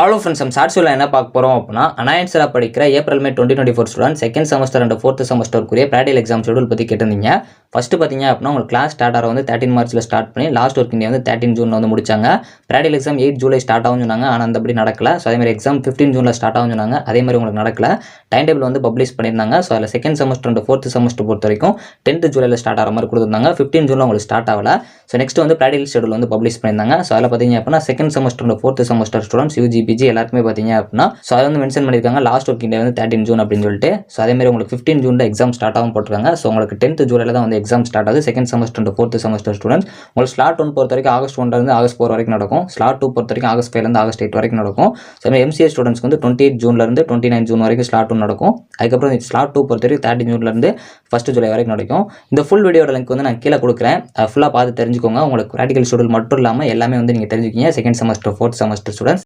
All friends நம்ம ஷார்ட்ஸில் என்ன பார்க்க போகிறோம் அப்படின்னா அனாயன்ஸில் படிக்கிற April May 2024 student second semester and fourth செமஸ்டருக்குரிய ப்ராக்டிகல் எக்ஸாம் ஷெடியூல் பற்றி கேட்டிருந்தீங்க. ஃபஸ்ட்டு பார்த்தீங்க அப்படின்னா உங்களுக்கு கிளாஸ் ஸ்டார்ட் ஆகிற வந்து 13 மார்ச்சில் ஸ்டார்ட் பண்ணி லாஸ்ட் ஒர்க்கிங் டே வந்து 13 ஜூனில் வந்து முடிச்சாங்க. ப்ராக்டிகல் எக்ஸாம் 8 ஜூலை ஸ்டார்ட் ஆகும் சொன்னாங்க. ஆனால் அந்தபடி நடக்கல. ஸோ அதேமாதிரி எக்ஸாம் 15 ஜூனில் ஸ்டார்ட் ஆகும் சொன்னாங்க. அதேமாதிரி உங்களுக்கு நடக்கல. டைம் டேபிள் வந்து பப்ளிஷ் பண்ணியிருந்தாங்க. ஸோ அதில் second semester and fourth semester பொறுத்த வரைக்கும் 10th ஜூலையில் ஸ்டார்ட் ஆகிற மாதிரி கொடுத்துருந்தாங்க. 15 ஜூனில் உங்களுக்கு ஸ்டார்ட் ஆகல. ஸோ நெக்ஸ்ட் வந்து ப்ராக்டிகல் ஷெடியூல் வந்து பப்ளிஷ் பண்ணியிருந்தாங்க. ஸோ அதில் பார்த்தீங்க அப்படின்னா second semester and fourth semester students UG PG எல்லாருக்குமே பார்த்தீங்க அப்படின்னா ஸோ அதை வந்து மென்ஷன் பண்ணியிருக்காங்க லாஸ்ட் ஒர்க்கிங் டே வந்து 13 ஜூன் அப்படின்னு சொல்லிட்டு. ஸோ அதேமாதிரி உங்களுக்கு 15 ஜூனில் எக்ஸாம் ஸ்டார்ட் ஆகும் போட்டிருக்காங்க. ஸோ உங்களுக்கு 10th ஜூலையில் தான் வந்து எக்ஸாம் ஸ்டார்ட் ஆகுது. Second semester and fourth semester students உங்களுக்கு ஸ்லாட் 1 பொறுத்த வரைக்கும் ஆகஸ்ட் 1 ஆகஸ்ட் 4 வரைக்கும் நடக்கும். ஸ்லாட் 2 பொறுத்த வரைக்கும் ஆகஸ்ட் 5 ஆகஸ்ட் 8 வரைக்கும் நடக்கும். ஸோ எம்சிஏ ஸ்டூடெண்ட்ஸ்க்கு வந்து 28 ஜூன்லேருந்து 29 ஜூன் வரைக்கும் ஸ்லாட் 1 நடக்கும். அதுக்கப்புறம் ஸ்லாட் 2 பொறுத்த வரைக்கும் 30 ஜூன்லேருந்து 1 ஜூலை வரைக்கும் நடக்கும். இந்த ஃபுல் வீடியோட லிங்க் வந்து நான் கீழே கொடுக்குறேன். ஃபுல்லாக பார்த்து தெரிஞ்சுக்கோங்க. உங்களுக்கு ப்ராக்டிகல் ஷெடியூல் மட்டும் இல்லாமல் எல்லாமே வந்து நீங்கள் தெரிஞ்சுக்கிங்க. Second semester fourth semester students